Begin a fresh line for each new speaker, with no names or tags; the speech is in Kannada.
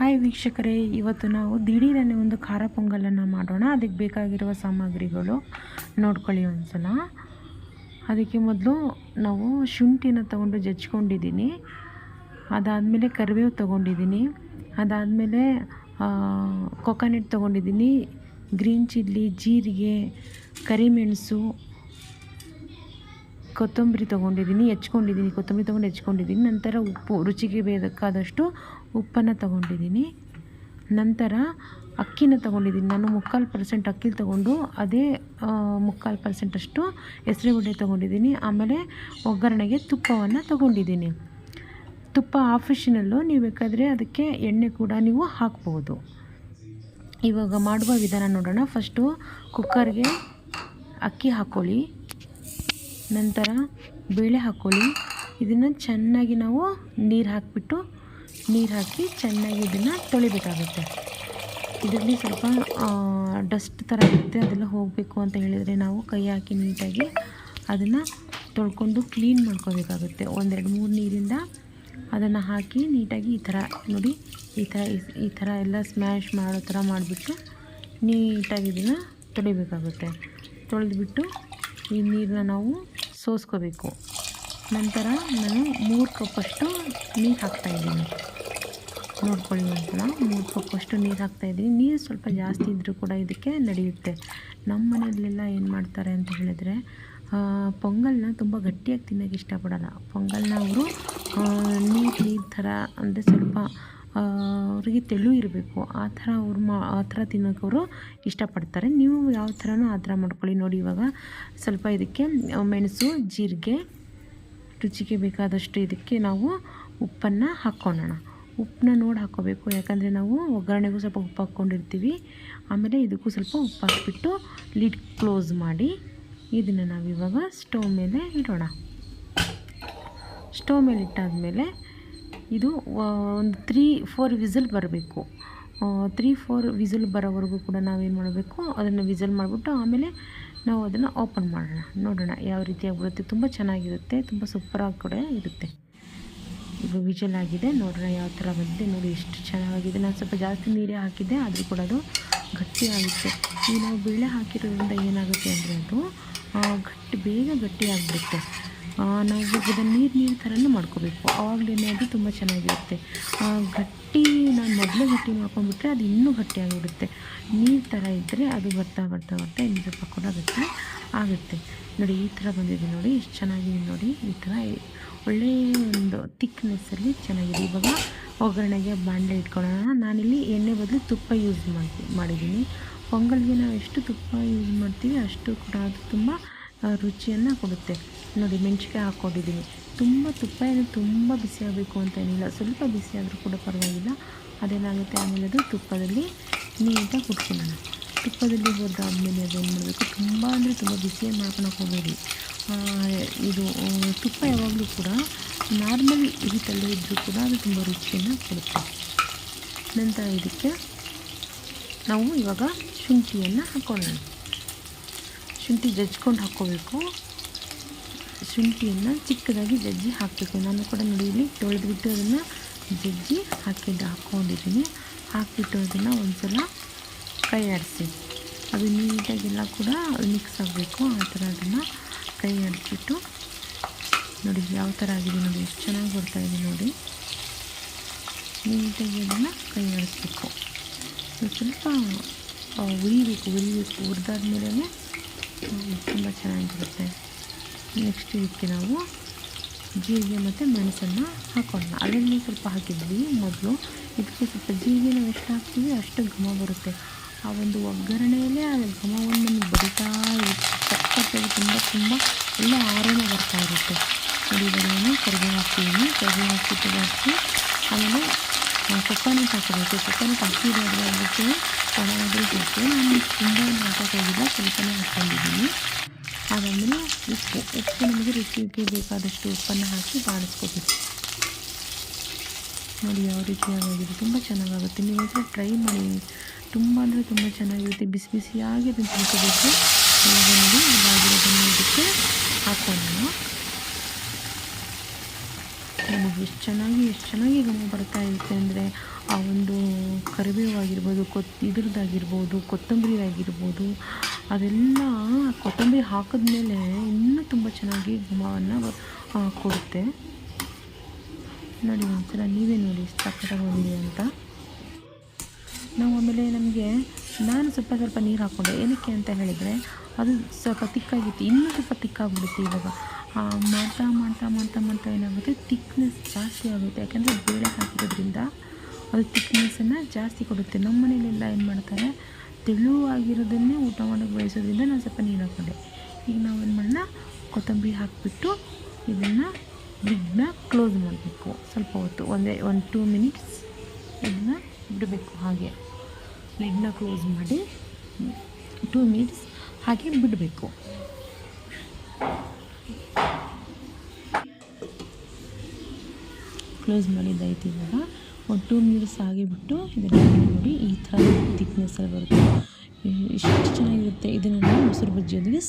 ಹಾಯ್ ವೀಕ್ಷಕರೇ, ಇವತ್ತು ನಾವು ದಿಢೀರನೆ ಒಂದು ಖಾರ ಪೊಂಗಲನ್ನು ಮಾಡೋಣ. ಅದಕ್ಕೆ ಬೇಕಾಗಿರುವ ಸಾಮಗ್ರಿಗಳು ನೋಡ್ಕೊಳ್ಳಿ ಒಂದ್ಸಲ. ಅದಕ್ಕೆ ಮೊದಲು ನಾವು ಶುಂಠಿನ ತೊಗೊಂಡು ಜಜ್ಕೊಂಡಿದ್ದೀನಿ. ಅದಾದಮೇಲೆ ಕರಿಬೇವು ತೊಗೊಂಡಿದ್ದೀನಿ. ಅದಾದಮೇಲೆ ಕೊಕೊನಟ್ ತೊಗೊಂಡಿದ್ದೀನಿ, ಗ್ರೀನ್ ಚಿಲ್ಲಿ, ಜೀರಿಗೆ, ಕರಿಮೆಣಸು, ಕೊತ್ತಂಬರಿ ತೊಗೊಂಡಿದ್ದೀನಿ, ಹೆಚ್ಕೊಂಡಿದ್ದೀನಿ. ಕೊತ್ತಂಬರಿ ತೊಗೊಂಡು ಹೆಚ್ಕೊಂಡಿದ್ದೀನಿ. ನಂತರ ಉಪ್ಪು, ರುಚಿಗೆ ಬೇಕಾದಷ್ಟು ಉಪ್ಪನ್ನು ತೊಗೊಂಡಿದ್ದೀನಿ. ನಂತರ ಅಕ್ಕಿನ ತೊಗೊಂಡಿದ್ದೀನಿ. ನಾನು 3/4% ಅಕ್ಕಿ ತೊಗೊಂಡು ಅದೇ 3/4% ಅಷ್ಟು ಹೆಸರುಬೇಳೆ ತೊಗೊಂಡಿದ್ದೀನಿ. ಆಮೇಲೆ ಒಗ್ಗರಣೆಗೆ ತುಪ್ಪವನ್ನು ತೊಗೊಂಡಿದ್ದೀನಿ. ತುಪ್ಪ ಆಪ್ಷನಲ್ಲು, ನೀವು ಬೇಕಾದರೆ ಅದಕ್ಕೆ ಎಣ್ಣೆ ಕೂಡ ನೀವು ಹಾಕ್ಬೋದು. ಇವಾಗ ಮಾಡುವ ವಿಧಾನ ನೋಡೋಣ. ಫಸ್ಟು ಕುಕ್ಕರ್ಗೆ ಅಕ್ಕಿ ಹಾಕ್ಕೊಳ್ಳಿ, ನಂತರ ಬೇಳೆ ಹಾಕ್ಕೊಳ್ಳಿ. ಇದನ್ನು ಚೆನ್ನಾಗಿ ನಾವು ನೀರು ಹಾಕಿ ಚೆನ್ನಾಗಿ ಇದನ್ನು ತೊಳಿಬೇಕಾಗುತ್ತೆ. ಇದರಲ್ಲಿ ಸ್ವಲ್ಪ ಡಸ್ಟ್ ಥರ ಇರುತ್ತೆ, ಅದೆಲ್ಲ ಹೋಗಬೇಕು ಅಂತ ಹೇಳಿದರೆ ನಾವು ಕೈ ಹಾಕಿ ನೀಟಾಗಿ ಅದನ್ನು ತೊಳ್ಕೊಂಡು ಕ್ಲೀನ್ ಮಾಡ್ಕೋಬೇಕಾಗುತ್ತೆ. 1-2-3 ನೀರಿಂದ ಅದನ್ನು ಹಾಕಿ ನೀಟಾಗಿ ಈ ಥರ ನೋಡಿ, ಈ ಥರ ಎಲ್ಲ ಸ್ಮ್ಯಾಶ್ ಮಾಡೋ ಥರ ಮಾಡಿಬಿಟ್ಟು ನೀಟಾಗಿ ಇದನ್ನು ತೊಳಿಬೇಕಾಗುತ್ತೆ. ತೊಳೆದ್ಬಿಟ್ಟು ಈ ನೀರನ್ನ ನಾವು ಸೋಸ್ಕೋಬೇಕು. ನಂತರ ನಾನು 3 ಕಪ್ಪಷ್ಟು ನೀರು ಹಾಕ್ತಾಯಿದ್ದೀನಿ. ನೋಡ್ಕೊಳ್ಳಿ ಒಂದ್ಸಲ, 3 ಕಪ್ಪಷ್ಟು ನೀರು ಹಾಕ್ತಾಯಿದ್ದೀನಿ. ನೀರು ಸ್ವಲ್ಪ ಜಾಸ್ತಿ ಇದ್ದರೂ ಕೂಡ ಇದಕ್ಕೆ ನಡೆಯುತ್ತೆ. ನಮ್ಮ ಮನೆಯಲ್ಲೆಲ್ಲ ಏನು ಮಾಡ್ತಾರೆ ಅಂತ ಹೇಳಿದರೆ, ಪೊಂಗಲ್ನ ತುಂಬ ಗಟ್ಟಿಯಾಗಿ ತಿನ್ನೋಕ್ಕೆ ಇಷ್ಟಪಡಲ್ಲ. ಪೊಂಗಲ್ನ ಅವರು ನೀರು ಥರ ಅಂದರೆ ಸ್ವಲ್ಪ ಅವರಿಗೆ ತೆಳು ಇರಬೇಕು, ಆ ಥರ ತಿನ್ನೋಕೆ ಅವರು ಇಷ್ಟಪಡ್ತಾರೆ. ನೀವು ಯಾವ ಥರನೂ ಆ ಥರ ಮಾಡ್ಕೊಳ್ಳಿ. ನೋಡಿ, ಇವಾಗ ಸ್ವಲ್ಪ ಇದಕ್ಕೆ ಮೆಣಸು, ಜೀರಿಗೆ, ರುಚಿಗೆ ಬೇಕಾದಷ್ಟು ಇದಕ್ಕೆ ನಾವು ಉಪ್ಪನ್ನು ಹಾಕ್ಕೊಳ್ಳೋಣ. ಉಪ್ಪನ್ನ ನೋಡಿ ಹಾಕ್ಕೋಬೇಕು, ಯಾಕಂದರೆ ನಾವು ಒಗ್ಗರಣೆಗೂ ಸ್ವಲ್ಪ ಉಪ್ಪು ಹಾಕ್ಕೊಂಡಿರ್ತೀವಿ. ಆಮೇಲೆ ಇದಕ್ಕೂ ಸ್ವಲ್ಪ ಉಪ್ಪು ಹಾಕ್ಬಿಟ್ಟು ಲಿಡ್ ಕ್ಲೋಸ್ ಮಾಡಿ ಇದನ್ನು ನಾವಿವಾಗ ಸ್ಟವ್ ಮೇಲೆ ಇಡೋಣ. ಸ್ಟವ್ ಮೇಲೆ ಇಟ್ಟಾದಮೇಲೆ ಇದು ಒಂದು 3-4 ವಿಸಿಲ್ ಬರಬೇಕು. 3-4 ವಿಸಿಲ್ ಬರೋವರೆಗೂ ಕೂಡ ನಾವೇನು ಮಾಡಬೇಕು, ಅದನ್ನು ವಿಸಿಲ್ ಮಾಡಿಬಿಟ್ಟು ಆಮೇಲೆ ನಾವು ಅದನ್ನು ಓಪನ್ ಮಾಡೋಣ. ನೋಡೋಣ ಯಾವ ರೀತಿಯಾಗಿ ಬರುತ್ತೆ. ತುಂಬ ಚೆನ್ನಾಗಿರುತ್ತೆ, ತುಂಬ ಸೂಪರಾಗಿ ಕೂಡ ಇರುತ್ತೆ. ಇದು ವಿಜಿಲ್ ಆಗಿದೆ, ನೋಡೋಣ ಯಾವ ಥರ ಬಂದಿದೆ. ನೋಡಿ ಎಷ್ಟು ಚೆನ್ನಾಗಿದೆ. ನಾನು ಸ್ವಲ್ಪ ಜಾಸ್ತಿ ನೀರೇ ಹಾಕಿದ್ದೆ, ಆದರೂ ಕೂಡ ಅದು ಗಟ್ಟಿ ಆಗುತ್ತೆ. ಈಗ ನಾವು ಬೇಳೆ ಹಾಕಿರೋದ್ರಿಂದ ಏನಾಗುತ್ತೆ ಅಂದರೆ ಅದು ಬೇಗ ಗಟ್ಟಿ ಆಗಿಬಿಡುತ್ತೆ. ನಾವು ಇದನ್ನು ನೀರು ಥರನೂ ಮಾಡ್ಕೋಬೇಕು, ಆವಾಗಲೇ ಅದು ತುಂಬ ಚೆನ್ನಾಗಿರುತ್ತೆ. ನಾನು ಮೊದಲೇ ಗಟ್ಟಿ ಮಾಡ್ಕೊಂಡ್ಬಿಟ್ರೆ ಅದು ಇನ್ನೂ ಗಟ್ಟಿಯಾಗಿಬಿಡುತ್ತೆ. ನೀರು ಥರ ಇದ್ದರೆ ಅದು ಬರ್ತಾ ಇನ್ನು ಸ್ವಲ್ಪ ಕೂಡ ಗಟ್ಟಿ ಆಗುತ್ತೆ. ನೋಡಿ ಈ ಥರ ಬಂದಿದೆ, ನೋಡಿ ಎಷ್ಟು ಚೆನ್ನಾಗಿದೆ. ನೋಡಿ ಈ ಥರ ಒಳ್ಳೆಯ ಒಂದು ಥಿಕ್ನೆಸ್ಸಲ್ಲಿ ಚೆನ್ನಾಗಿದೆ. ಇವಾಗ ಒಗ್ಗರಣೆಗೆ ಬಾಣಲೆ ಇಟ್ಕೊಳ್ಳೋಣ. ನಾನಿಲ್ಲಿ ಎಣ್ಣೆ ಬದಲು ತುಪ್ಪ ಯೂಸ್ ಮಾಡಿದ್ದೀನಿ. ಪೊಂಗಲ್ಗೆ ನಾವು ಎಷ್ಟು ತುಪ್ಪ ಯೂಸ್ ಮಾಡ್ತೀವಿ ಅಷ್ಟು ಕೂಡ ಅದು ತುಂಬ ರುಚಿಯನ್ನು ಕೊಡುತ್ತೆ. ನೋಡಿ, ಮೆಣಸಿನ್ಕಾಯಿ ಹಾಕ್ಕೊಂಡಿದ್ದೀನಿ. ತುಪ್ಪ ಏನು ತುಂಬ ಬಿಸಿ ಆಗಬೇಕು ಅಂತ ಏನಿಲ್ಲ, ಸ್ವಲ್ಪ ಬಿಸಿ ಆದರೂ ಕೂಡ ಪರವಾಗಿಲ್ಲ. ಅದೇನಾಗುತ್ತೆ, ಆಮೇಲೆ ಅದು ತುಪ್ಪದಲ್ಲಿ ನೀಟಾಗಿ ಹುರ್ಕೊಳ್ಳೋಣ. ತುಪ್ಪದಲ್ಲಿ ಹುರಿದಾದ್ಮೇಲೆ ಅದೇನು ಮಾಡಬೇಕು, ತುಂಬ ಅಂದರೆ ತುಂಬ ಬಿಸಿಯಾಗಿ ಮಾಡ್ಕೊಳಕ್ಕೆ ಹೋಗಬೇಡಿ. ಇದು ತುಪ್ಪ ಯಾವಾಗಲೂ ಕೂಡ ನಾರ್ಮಲ್ ಹೀಟಲ್ಲೇ ಇದ್ದರೂ ಕೂಡ ಅದು ತುಂಬ ರುಚಿಯನ್ನು ಕೊಡುತ್ತೆ. ನಂತರ ಇದಕ್ಕೆ ನಾವು ಇವಾಗ ಶುಂಠಿಯನ್ನು ಹಾಕ್ಕೊಳ್ಳೋಣ. ಶುಂಠಿ ಜಜ್ಕೊಂಡು ಹಾಕ್ಕೋಬೇಕು. ಶುಂಠಿಯನ್ನು ಚಿಕ್ಕದಾಗಿ ಜಜ್ಜಿ ಹಾಕಬೇಕು. ನಾನು ಕೂಡ ನೋಡಿ ಇಲ್ಲಿ ತೊಳೆದ್ಬಿಟ್ಟು ಅದನ್ನು ಜಜ್ಜಿ ಹಾಕ್ಕೊಂಡಿದ್ದೀನಿ. ಹಾಕಿಬಿಟ್ಟು ಅದನ್ನು ಒಂದು ಸಲ ಕೈ ಆಡಿಸಿ, ಅದು ನೀಟಾಗೆಲ್ಲ ಕೂಡ ಮಿಕ್ಸ್ ಆಗಬೇಕು. ಆ ಥರ ಅದನ್ನು ಕೈ ಆಡಿಸ್ಬಿಟ್ಟು ನೋಡಿ ಯಾವ ಥರ ಆಗಿದೆ. ನೋಡಿ ಎಷ್ಟು ಚೆನ್ನಾಗಿ ಬರ್ತಾಯಿದೆ. ನೋಡಿ ನೀಟಾಗಿ ಅದನ್ನು ಕೈ ಆಡಿಸ್ಬೇಕು. ಸ್ವಲ್ಪ ಉರಿಬೇಕು. ಹುರಿದಾದ್ಮೇಲೆ ತುಂಬ ಚೆನ್ನಾಗಿರುತ್ತೆ. ನೆಕ್ಸ್ಟ್ ಇದಕ್ಕೆ ನಾವು ಜೀರಿಗೆ ಮತ್ತು ಮೆಣಸನ್ನು ಹಾಕೋಣ. ಅದರಲ್ಲಿ ಸ್ವಲ್ಪ ಹಾಕಿದ್ವಿ ಮೊದಲು. ಇದಕ್ಕೆ ಸ್ವಲ್ಪ ಜೀರಿಗೆ ನಾವು ಎಷ್ಟು ಹಾಕ್ತೀವಿ ಅಷ್ಟು ಘಮ ಬರುತ್ತೆ. ಆ ಒಂದು ಒಗ್ಗರಣೆಯಲ್ಲೇ ಆ ಘಮವನ್ನು ನಮಗೆ ಬರಿತಾ ಇರುತ್ತೆ. ಸಕ್ಕತ್ತಾಗಿ ತುಂಬ ಒಳ್ಳೆ ಆರೋಗ್ಯ ಬರ್ತಾ ಇರುತ್ತೆ. ನೋಡಿ, ಇವಾಗ ನಾನು ಕರಿಬೇವು ಹಾಕ್ತಿದ್ದೀನಿ. ಕರಿಬೇವು ಹಾಕಿ ಆಮೇಲೆ ಕೊಕೊನಟ್ ಹಾಕಬೇಕು. ಕೊಕೊನಟ್ ಹಾಕಿರೋದ್ರಲ್ಲಿ ಚೆನ್ನಾಗಿ ಬೇಕು. ನಾನು ತುಂಬ ಹಾಕೋಕ್ಕಾಗಿಲ್ಲ, ಸ್ವಲ್ಪನೇ ಹಾಕ್ಕೊಂಡಿದ್ದೀನಿ. ಆಮೇಲೆ ಉಪ್ಪು ನಮಗೆ ರುಚಿಗೆ ಬೇಕಾದಷ್ಟು ಉಪ್ಪನ್ನು ಹಾಕಿ ಬಾಡಿಸ್ಕೋಬೇಕು. ನೋಡಿ ಯಾವ ರೀತಿಯಾಗಿದೆ, ತುಂಬ ಚೆನ್ನಾಗಾಗುತ್ತೆ. ನೀವು ಒಂದ್ಸಲ ಟ್ರೈ ಮಾಡಿ, ತುಂಬ ಅಂದರೆ ತುಂಬ ಚೆನ್ನಾಗಿರುತ್ತೆ. ಬಿಸಿಯಾಗಿ ಅದನ್ನು ತಿನ್ಕೋಬೇಕು. ಇವಾಗ ನೋಡಿ ಇವಾಗಿರೋದನ್ನು ಇದಕ್ಕೆ ಹಾಕೋಣ. ನನಗೆ ಎಷ್ಟು ಚೆನ್ನಾಗಿ ಘಮ ಬರ್ತಾ ಇರುತ್ತೆ ಅಂದರೆ ಆ ಒಂದು ಕರಿಬೇವು ಆಗಿರ್ಬೋದು, ಇದ್ರದ್ದಾಗಿರ್ಬೋದು, ಕೊತ್ತಂಬರಿ ಆಗಿರ್ಬೋದು, ಅದೆಲ್ಲ ಕೊತ್ತಂಬರಿ ಹಾಕಿದ್ಮೇಲೆ ಇನ್ನೂ ತುಂಬ ಚೆನ್ನಾಗಿ ಘಮವನ್ನು ಕೊಡುತ್ತೆ. ನೋಡಿ ಒಂದ್ಸಲ ನೀವೇ ನೋಡಿ ಎಷ್ಟು ಸಕ್ಕತ್ತಾಗಿ ಬಂದಿದೆ ಅಂತ. ನಾವು ಆಮೇಲೆ ನಾನು ಸ್ವಲ್ಪ ನೀರು ಹಾಕ್ಕೊಂಡೆ. ಏನಕ್ಕೆ ಅಂತ ಹೇಳಿದರೆ ಅದು ಸ್ವಲ್ಪ ತಿಕ್ಕಾಗಿತ್ತು, ಇನ್ನೂ ಸ್ವಲ್ಪ ತಿಕ್ಕಾಗ್ಬಿಡುತ್ತೆ. ಇವಾಗ ಮಾಡ್ತಾ ಏನಾಗುತ್ತೆ, ತಿಕ್ನೆಸ್ ಜಾಸ್ತಿ ಆಗುತ್ತೆ. ಯಾಕಂದರೆ ಬೇಳೆ ಹಾಕಿರೋದ್ರಿಂದ ಅದು ತಿಕ್ನೆಸ್ಸನ್ನು ಜಾಸ್ತಿ ಕೊಡುತ್ತೆ. ನಮ್ಮ ಮನೇಲೆಲ್ಲ ಏನು ಮಾಡ್ತಾರೆ, ತೆಳುವಾಗಿರೋದನ್ನೇ ಊಟ ಮಾಡೋಕ್ಕೆ ಬಯಸೋದ್ರಿಂದ ನಾನು ಸ್ವಲ್ಪ ನೀರು ಹಾಕ್ಕೊಂಡೆ. ಈಗ ನಾವೇನು ಮಾಡೋಣ, ಕೊತ್ತಂಬರಿ ಹಾಕಿಬಿಟ್ಟು ಇದನ್ನು ಲಿಡ್ನ ಕ್ಲೋಸ್ ಮಾಡಬೇಕು. ಸ್ವಲ್ಪ ಹೊತ್ತು 2 ಮಿನಿಟ್ಸ್ ಇದನ್ನು ಬಿಡಬೇಕು. ಹಾಗೆ ಲಿಡ್ನ ಕ್ಲೋಸ್ ಮಾಡಿ 2 ಮಿನಿಟ್ಸ್ ಹಾಗೆ ಬಿಡಬೇಕು. ಕ್ಲೋಸ್ ಮಾಡಿದ್ದಾಯ್ತು. ಇವಾಗ ಒಂದು 2 ಮಿನಿಟ್ಸ್ ಹಾಗೆ ಬಿಟ್ಟು ಇದನ್ನು ನೋಡಿ ಈ ಥರ ಥಿಕ್ನೆಸ್ಸಲ್ಲಿ ಬರುತ್ತೆ. ಎಷ್ಟು ಚೆನ್ನಾಗಿರುತ್ತೆ. ಇದನ್ನು ನಾವು ಮೊಸರು ಬಜ್ಜಿಯೊಂದಿಗೆ